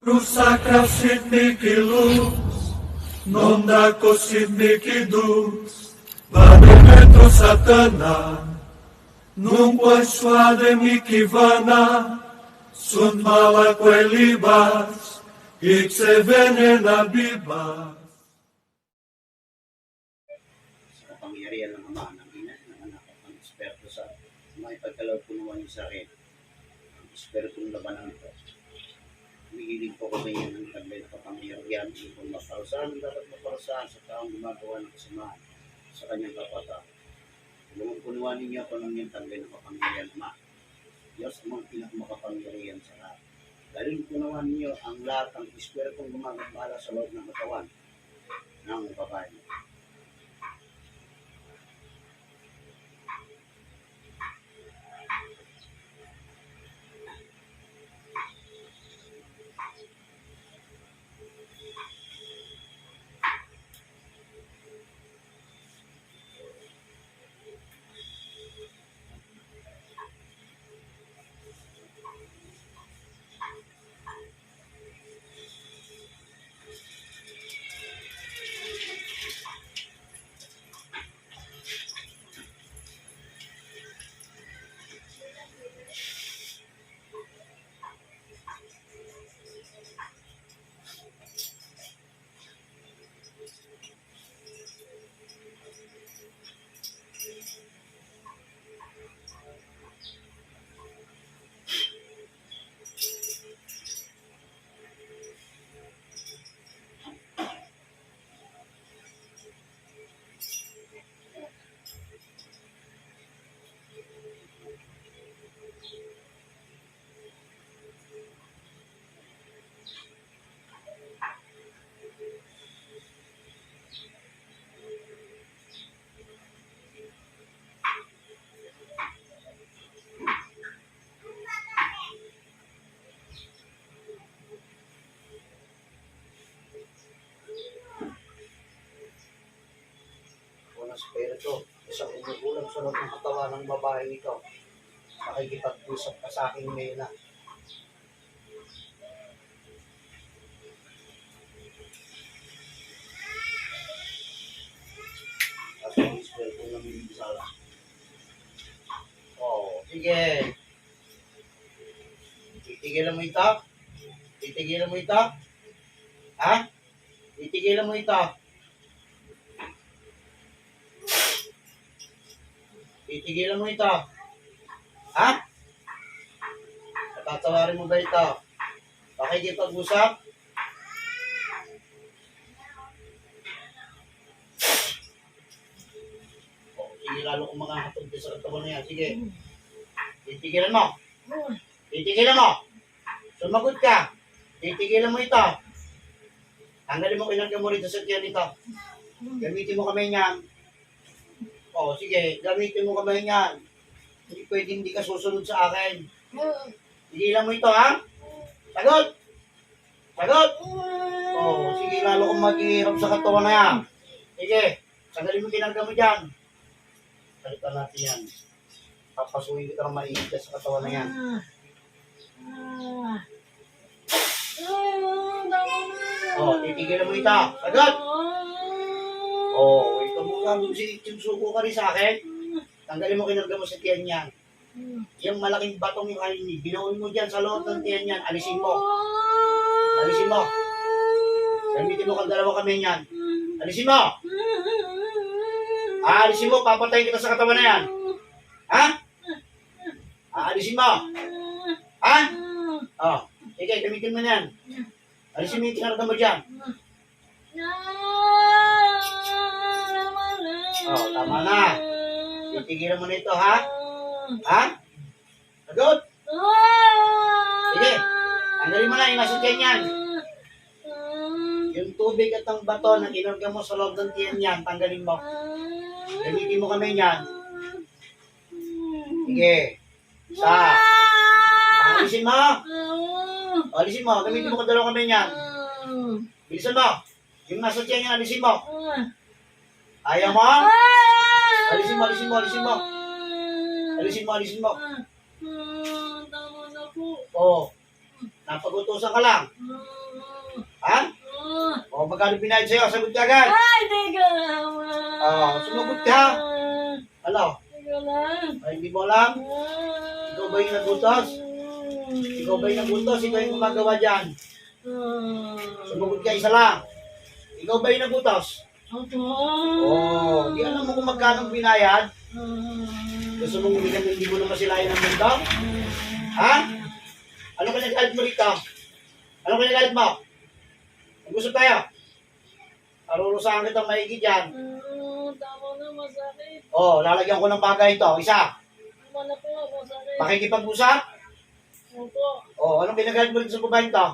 Rusakrav Sidniki Luz, Nondako Sidniki Dus, Vademetro Satana, Nungwa Swade Mikivana, Sunt Malakwe Libas, Iksevene Nabibas. Sa kapangyarihan ng Ama, ng Ina, ng Anak at ng Espiritu Santo, may pagkalagpunuan niyo sa akin, ang Espiritu ng labanan ito. Humihiling po kami ng taglay na kapangyarihan, kung maparusahan, dapat maparusahan sa taong gumagawa ng kasamaan sa kanyang kapatid. Punuan ninyo ako ng iyong taglay na kapangyarihan, Ama. Diyos ang mga pinakamakapangyarihan sa lahat. Dahil punuan ninyo ang lahat ng Espiritong gumagambala sa loob ng katawan ng babae. Espiritu, isang umuulang sa loob ng katawan ng babae ito. Makikipag-usap ka sa akin ngayon na. At ang Espiritu na minisala. Oh, sige. Titigilan mo ito? Titigilan mo ito? Ha? Titigilan mo ito? Titigilan mo ito. Ha? Natatawarin mo ba ito? Pakikipag-usap? O, sige, lalo kong mga hatod sa katawan na yan. Sige. Titigilan mo. Titigilan mo. Sumagot ka. Titigilan mo ito. Tanggalin mo kinagyan mo rito sa tiyan nito. Gamitin mo kamay niyan. O, sige, gamitin mo kamay niyan. Hindi pwede hindi ka susunod sa akin. Tigilan mo ito, ha? Sagot! Sagot! O, sige, lalo kong maghihirap sa katawan na yan. Sige, sagalin mo kinarga mo dyan. Salitan natin yan. Papasuhin kita ng mainit sa katawan na yan. O, titigilan mo ito. Sagot! Oh, ito mo nga, suko ka rin sa akin. Tanggalin mo kinarga mo sa tiyan niyan. Yung malaking batong yung kainin, binuon mo dyan sa loob ng tiyan niyan. Alisin mo. Alisin mo. Gamitin mo kang dalawa kami niyan. Alisin mo. Alisin mo, papatayin kita sa katawan na yan. Ha? Alisin mo. Ha? Oh, sige, gamitin mo niyan. Alisin mo yung kinarga mo dyan. Oh, tama na. Titigilan mo nito, ha? Ha? Sagot? Sige. Tanggalin mo na yung nasa tiyan yan. Yung tubig at ang bato na kinarga mo sa loob ng tiyan yan, tanggalin mo. Gamitin mo kami yan. Sige. Isa. Alisin mo. Alisin mo. Gamitin mo kung dalawa kami yan. Bilisan mo. Yung nasa tiyan yan, alisin mo. Ayaw mo? Alisin mo, alisin mo, alisin mo. Alisin mo, alisin mo. Tama na po. Oo. Napagutusan ka lang. Ha? O, magkano binayad sa'yo? Sagot ka agad. Ay, di ko naman. Sumagot ka. Ano? Di ko lang. Ay, hindi mo alam? Ikaw ba yung nagutos? Ikaw ba yung nagutos? Ikaw yung gumagawa dyan. Sumagot ka, isa lang. Ikaw ba yung nagutos? Di alam mo kung magkano binayad? Gusto mong umigan hindi mo na masilayan ng mundo? Ha? Ano kinagalit mo rito? Ano kinagalit mo? Mag-usap tayo. Arurusahan kitang maigi dyan. Tama na, masakit. Lalagyan ko ng bagay ito. Isa. Tama na po, masakit. Makikipag-usap? Opo. Anong kinagalit mo rito sa babae ito?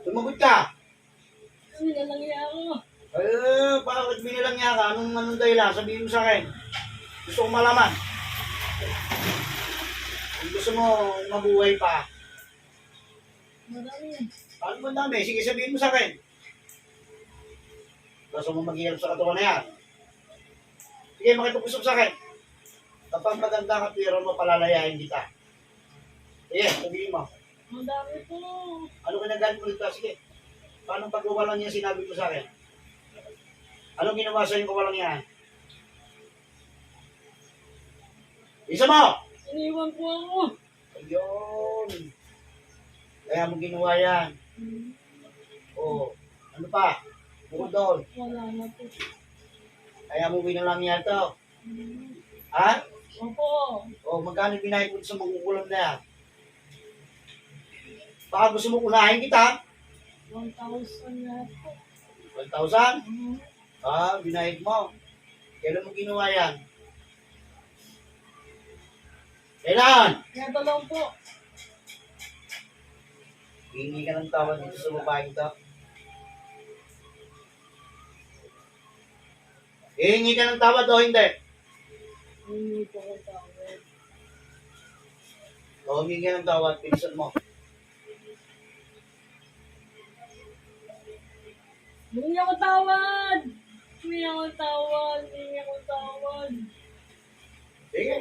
Sumagot ka. Nilalangya ako. Bakit binilangya ka? Anong dahilan? Sabihin mo sa akin. Gusto kong malaman. Kung gusto mo mabuhay pa. Marami. Paano mo dami? Sige, sabihin mo sa akin. Gusto mo maghihirap sa katawan na yan. Sige, makipag-usap sa akin. Kapag maganda ka, pero mo palalayahin kita. Sige, sabihin mo. Madami po. Ano kinagalit mo dito? Sige. Paano pagkawalan niya sinabi mo sa akin? Anong ginawa sa yung kawalang yan? Isa mo! Iniwan po ako. Ayun. Kaya mo ginawa yan. Ano pa? Bukod doon. Wala na po. Kaya mo binalang yan to. Ha? Opo. Magkano binayad mo sa magukulam na yan? Baka gusto mo unahin kita? 1,000 na po. 1,000? Binayad mo. Kailan mo ginawa yan? Kailan? Ito lang po. Hingi ka ng tawad dito sa babaeng to. Hingi ka ng tawad o hindi? Hindi po ako tawad. Hingi ka ng tawad, pilisan mo. Hindi ako tawad. Hindi ako tawad. Hindi ako tawad. Sige.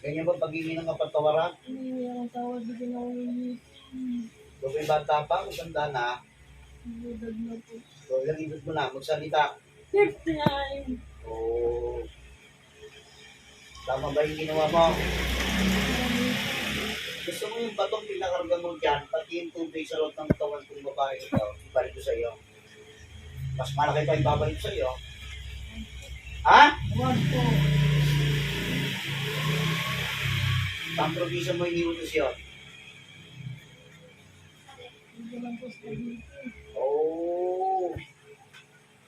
Ganyan ba paghingi ng kapatawaran? Hindi ako tawad. Hindi ko na ulit. Kung may bata pa, maganda na. Budad na po. Ilang ibig mo na, magsalita. 59. Tama ba yung ginawa mo? Gusto mo yung batong pinakarga mo dyan, pati yung tubig sa loob ng katawan kong babae ito, ibalik ko sa iyo. Mas malaki pa yung babalik sa iyo. Ha? Wag po. Ang provision mo iniutos yun. Hindi ko lang po sa dito.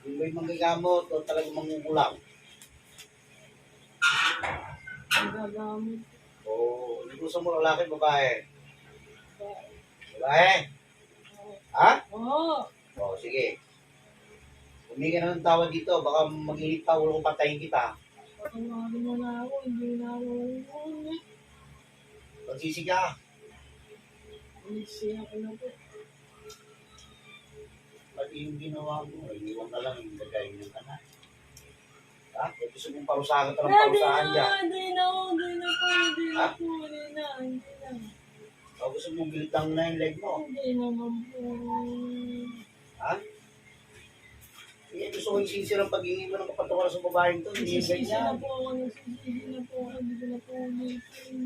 Yung may manggagamot o talagang mangukulang. Ang gagamit. Gusto mo lalaki, babae? Babae? Ha? Oo. Sige. Humingi ka na ng tawad dito, baka mag-init pa, ulo ko patayin kita. Patawagin mo na ako. Hindi na ako ulit. Pagsisi ka. Siya ko na po. Pati yung ginawa mo, iniwan ka lang, yung gagayin ng ka na. Ha? Kung gusto mong parusahan ka ng parusahan dyan. Hindi na Ha? po. Hindi na. O gusto mong bilitang na yung leg mo. Hindi naman po. Ha? Sige, gusto ko yung sincere ang paghingi mo ng kapatawaran sa babaeng to. Hindi yung Nagsisisi na ganyan. po ako. Nagsisisi na po ako. Hindi ko na po ulitin.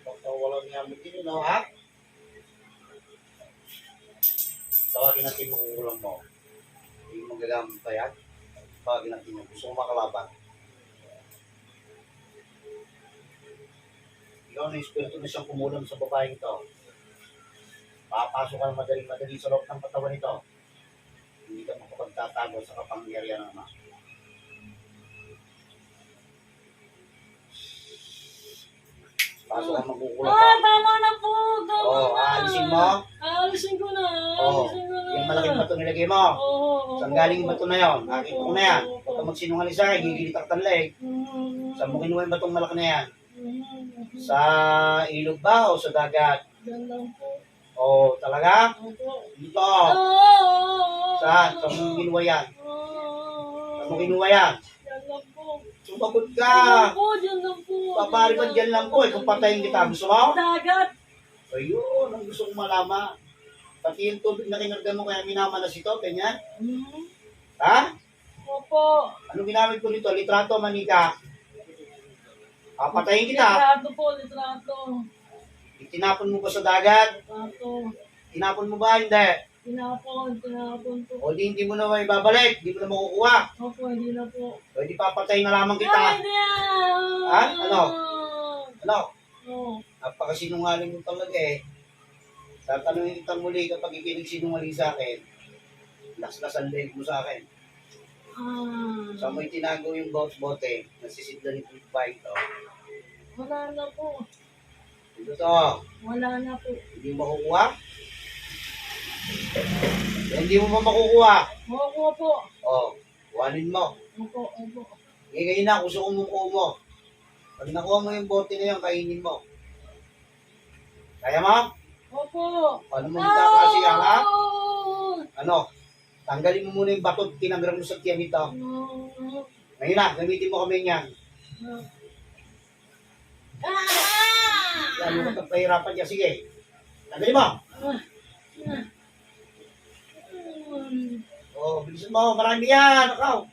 Pagkawalan niya mo din, no? Ha? Tawagin natin mo kung ulang mo. Hindi mo gagamit pa yan. Tawagin natin mo. Gusto ko makalaban. Ikaw na espiritu na siyang kumulam sa babaeng ito. Papasok ka madaling-madali sa loob ng katawan nito. Hindi ka makapagtatago sa kapangyarihan ng Ama. Pasok ka magkukulang pa. Tama na po. Tama na. Aalisin mo. Aalisin ko na. Aalisin ko na. Yung malaking bato nilagay mo. Oo. Saan galing yung bato na yun? Nakita ko na yan. Huwag ka magsinungaling sa akin, gigilita ka ng leg. Saan mo kinuha yung batong malaki na yan? Sa ilog ba o sa dagat? Diyan lang po. Talaga? Opo. Dito. Oo. Saan? Saan mo kinuha yan? Saan mo kinuha yan? Diyan lang po. So, Sumagot ka. Diyan lang po. Paparipan dyan lang po. Kung patayin kita, gusto mo? Dagat. Ayun, ang gusto kong malaman. Pati yung tubig na kinarga mo kaya minamalas ito, ganyan? Hmm. Ha? Opo. Ano ginamit ko nito? Litrato, manika. Papatayin kita. Litrato po, litrato. Itinapon mo ba sa dagat? Litrato. Tinapon mo ba? Hindi. Tinapon po. O di, hindi mo na ibabalik. Hindi mo na makukuha. Opo, hindi na po. O di papatayin na lamang Ay, kita. hindi yan! Ha? Ano? Ano? Oh. Napakasinungaling mo talaga eh. Tatanungin kita muli kapag ikinagsinungaling sa akin, laslasan leg mo sa akin. Sa mo tinago yung bote, nasisidlan yung ba ito. Wala na po. Ito to, Wala na po. hindi mo makukuha? Hindi mo ba makukuha? Opo po. O, kuhanin mo. Opo. Ngayon na, gusto ko mong kuha mo. Pag nakuha mo yung bote na yan, kainin mo. Kaya mo? Opo. Ano mo magkakasiya ha? Oh! Ano? Tanggalin mo muna yung batot, tinanggal mo sa tiyan nito. No. Ngayon na, gamitin mo kami niyan. Lalo ka pahirapan niya. Sige. Tanggalin mo. Oh, bilisan mo. Marami yan. Akaw.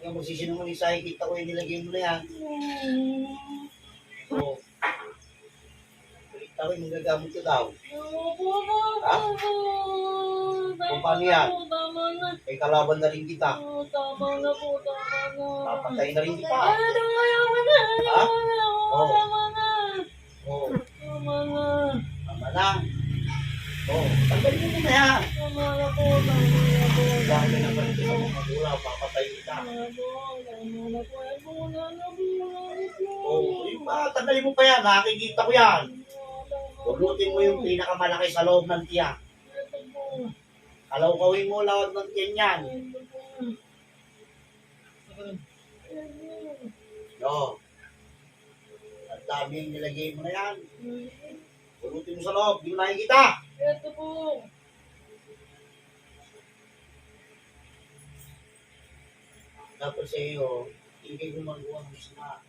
Yung magsisinungaling sa akin, kita ko yung nilagay mo na yan. Oh. Kita ko yung magagamit ko daw. Ha? Kung paano yan? Tama na. May kalaban na rin kita. Tama na po. Papatay na rin kita. Ayaw na. Ha? Oh. Tama na. Oh. Tama na. Tama na. Oh. Tanggalin mo na yan. Tama na po. Dahil na pala sa mga magulang, papatay kita. Oh, tanggalin mo pa yan. Nakikita ko yan. Pulutin mo yung pinakamalaki sa loob ng tiyan. Kalaw-kawin mo loob ng tiyan yan. No. Ang dami yung nilagay mo na yan. Pulutin mo sa loob. Di mo nakikita. Ito po. Dapat sa iyo, hindi gumagawa ng sama.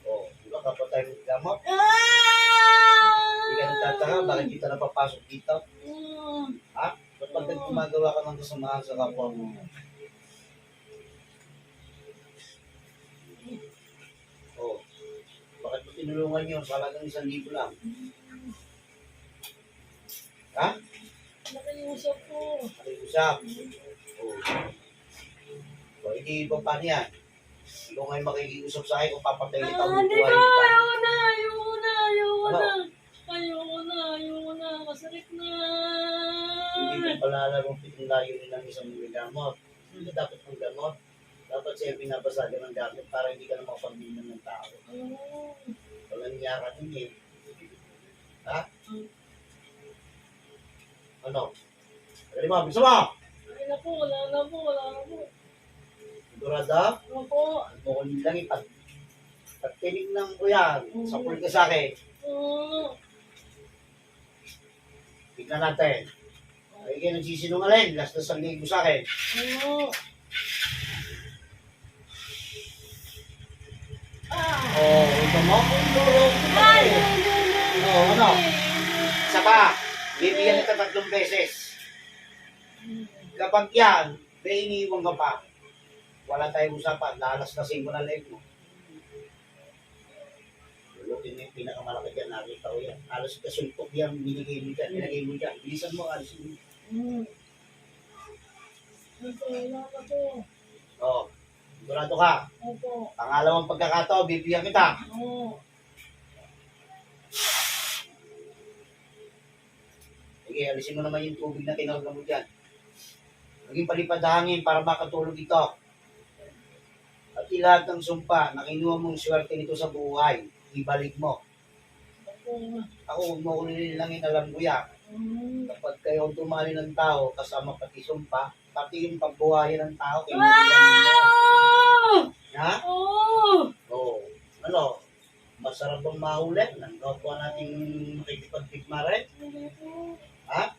Oh, di ba kapatay mo gamot? Hindi ka nagtataka, bakit kita napapasok dito? Ha? Ba't pag gumagawa ka ng kasamaan sa kapwa mo? Oh, bakit mo tinulungan yun? Salagang 1,000 lang. Ha? Nakiusap po. Nakiusap. Oh. So, hindi ba paano yan? Ikaw ngayon makikiusap sa akin kung papatay kita o Hindi bubuhay ko. kita. Ayoko na. Masakit na. Hindi mo palalarong pitong layo ng isang gamot. Hindi dapat mong gamot. Dapat siya pinabasagan ng gamit para hindi ka na makapagbinan ng tao. Walang niya ka din eh. Ha? Ano? Dali mo, bisa mo! Wala na po. Sigurada? Opo. Bukol lang ipag. Pag tinignan ko yan, sapul ka sa akin. Tignan natin. Ay kayo nagsisinungaling, last na sang mo sa akin. Oh, ito mo? Oh, ano? Isa pa, bibigyan kita 3 beses. Kapag yan, may iniiwan ka pa. Wala tayong usapan, lalaslasin mo na leg mo. Lulutin mo yung pinakamalaki dyan, nakita ko yan. Alas kasulpok yan, binigay mo dyan, nilagay mo dyan. Bilisan mo, alisin mo. Wala na po. Oo, sigurado ka. Opo. Pangalawang pagkakataon, bibigyan kita. Oo. Sige, alisin mo naman yung tubig na kinarga mo dyan. Maging palipad hangin para makatulog ito. At lahat ng sumpa na kinuha mong swerte nito sa buhay, ibalik mo. Ako, huwag mo ko nililangin, alam ko yan. Kapag kayo tumali ng tao, kasama pati sumpa, pati yung pagbuhayan ng tao, kinuha mo. Ha? Oo. Ano? Masarap bang mahulit? Nanggawa natin makikipagpigmare? Ha?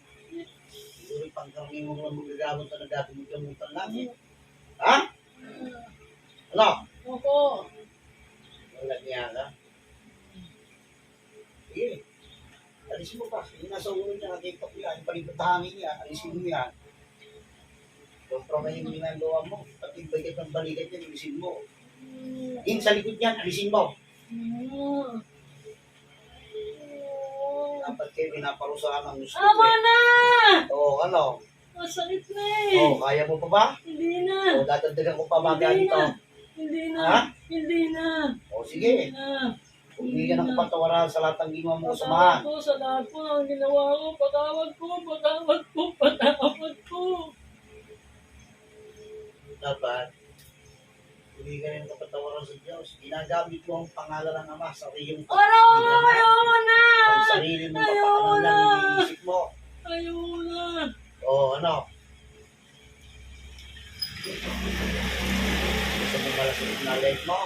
Siguro pagkarami mo lang magagamot na nagagamot lang. Ha? Ano? Opo. Walang niya ka. Sige. Alisin mo pa. Yung nasa ulo niya, nakita ko yan. Yung palibot na hangin niya. Alisin mo yan. Kompromahin mo yung ginagawa mo. Pati bagay ng balikat niya, alisin mo. Yung sa likod niyan, alisin mo. Dapat kayo pinaparusahan ng gusto. Tama na! Oo, ano? Masakit na Oo, eh. kaya mo pa ba? Hindi na. Oo, dadagdagan ko pa ba Hindi dito? na. Hindi na. Ha? Hindi na. Oo, sige. Hindi na. Hindi ka nang patawaran sa lahat ng ginawa mo Patawad kasamahan. po sa lahat po ng ginawa ko. Patawad po, patawad po, patawad po. Dapat, hindi ka rin kapatawaran sa Diyos. Ginagamit mo ang pangalan ng Ama sa iyong Ayoko na! ang sarili mo Ayoko kapakanan na! lang iniisip mo. Ayoko na! Oo, ano? Gusto mo malasunod na life mo?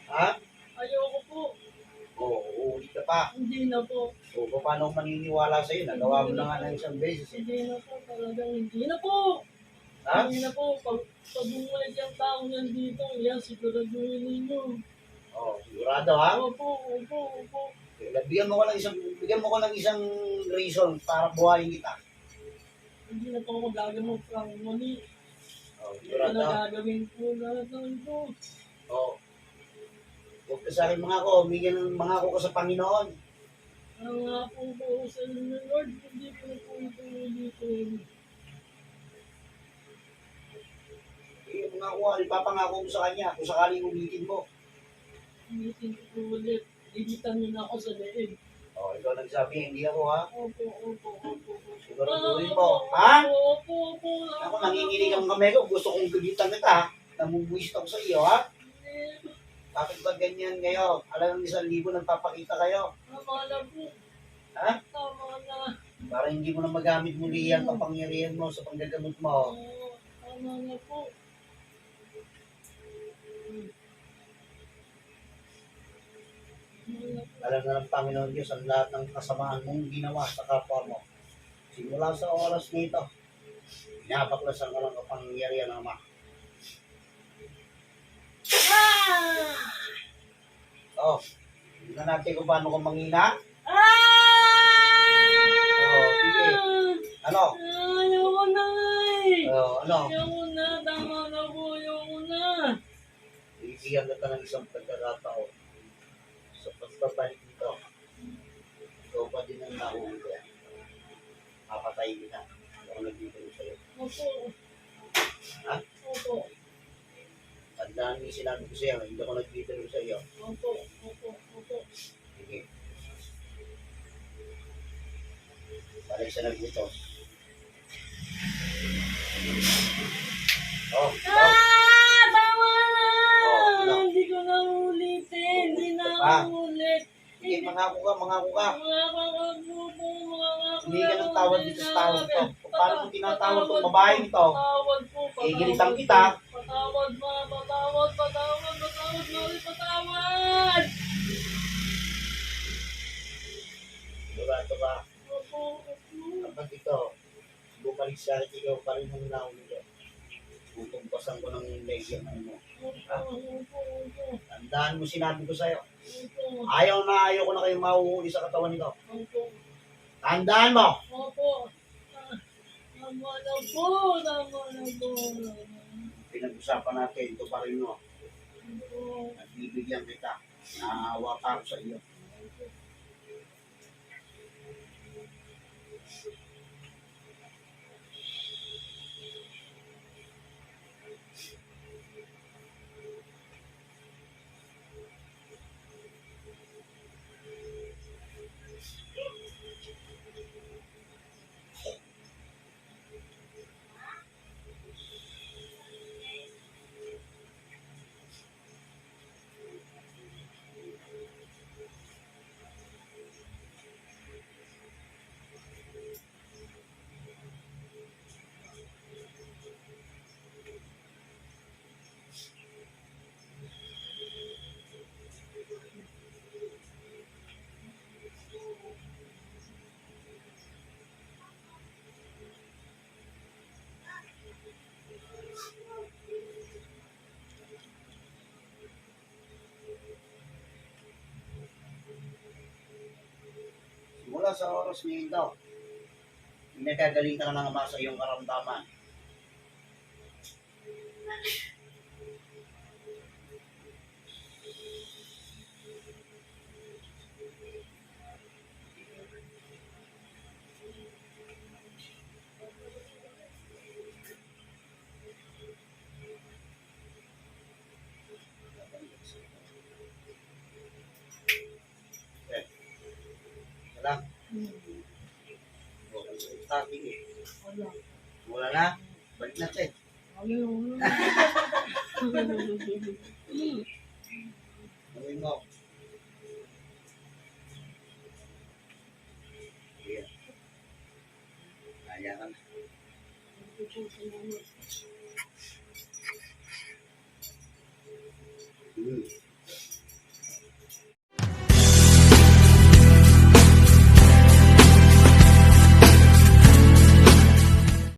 Ha? Ayoko po. Oo, uulit ka pa. Hindi na po. O, paano ako maniniwala sa'yo? Nagawa mo na nga ng isang beses. Eh. Hindi na po. Talagang hindi na po. Ha? Hindi na po. Pag bumalik yung tao niyan dito, yan, siguraduhin ninyo. Oo, sigurado ha? Opo, opo, opo. Bigyan mo ko ng isang reason para buhayin kita. Hindi na po ako gagamot ng mali. Oo, Hindi na sigurado. gagawin po lahat ng ito. Oo. Huwag ka sa akin mga ko, mga ko ka sa Panginoon. Ang nga po po sa inyo, Lord, hindi ko na po ito ulitin. Mga ko, ipapangako mo sa kanya kung sakaling ulitin mo. Ulitin ko po ulit. Ligitan niyo na ako sa leeg. Oo, ikaw nagsabi, hindi ako ha. Opo, opo, opo. Siguraduhin mo. Ha? Opo, opo. Ako, nanginginig ang kamay ko. Gusto kong gagitan kita. Namumuwist ako sa iyo, ha? Bakit ba ganyan ngayon? Alam ng 1,000 nagpapakita kayo. Tama na po. Ha? Tama na. Para hindi mo na magamit muli ang kapangyarihan mo sa panggagamot mo. Tama na po. Alam na ng Panginoon Diyos ang lahat ng kasamaan mong ginawa sa kapwa mo. Simula sa oras nito, pinabaklasan ka ng kapangyarihan ng Ama. Oh, tingnan natin kung paano ka manghina. Oh, sige. Ano? Ayoko na eh. Oh, ano? Ayoko na. Tama na po. Ayoko na. Bibigyan kita ng isang pagkakataon sa pagbabalik nito. Ikaw pa din ang nahuli ko. Papatay kita. Ako nagbibigay sa'yo. Opo. Ha? Opo. Tandaan mo yung sinabi ko sa'yo. Hindi ako nagbibigay sa'yo. Opo. Opo. Opo. Sige. Balik sa nagbutos. Oh, oh. Tama na! ano? Hindi ko na ulitin. Hindi na ako ulit. Sige, mangako ka. Mga kakagrupo, mga kakagrupo. Hindi ka ng tawad dito sa tao to. Paano kung tinatawad itong babaeng ito? Patawad po, patawad. Igilitan kita. Patawad, mga patawad, patawad, patawad, patawad. Sigurado ka. Opo, opo. Kapag ito, bumalik sa akin, ikaw pa rin ang nahuli. Tutumpasan ko ng legend mo. Opo, opo. Tandaan mo sinabi ko sa'yo. Opo, Ayaw ko na kayong mahuhuli sa katawan nito. opo. Tandaan mo! Opo. Tama na po, tama na po. Pinag-usapan natin, ito pa rin mo. Opo. Nagbibigyan kita. Naaawa pa ako sa iyo. sa oras ngayon daw. Nagagaling ka na nga sa iyong karamdaman. Okay. Wala. Starting eh. Wala. Wala na. Balik natin. Wala. Gawin mo. Ayan. Kaya ka na. Hmm.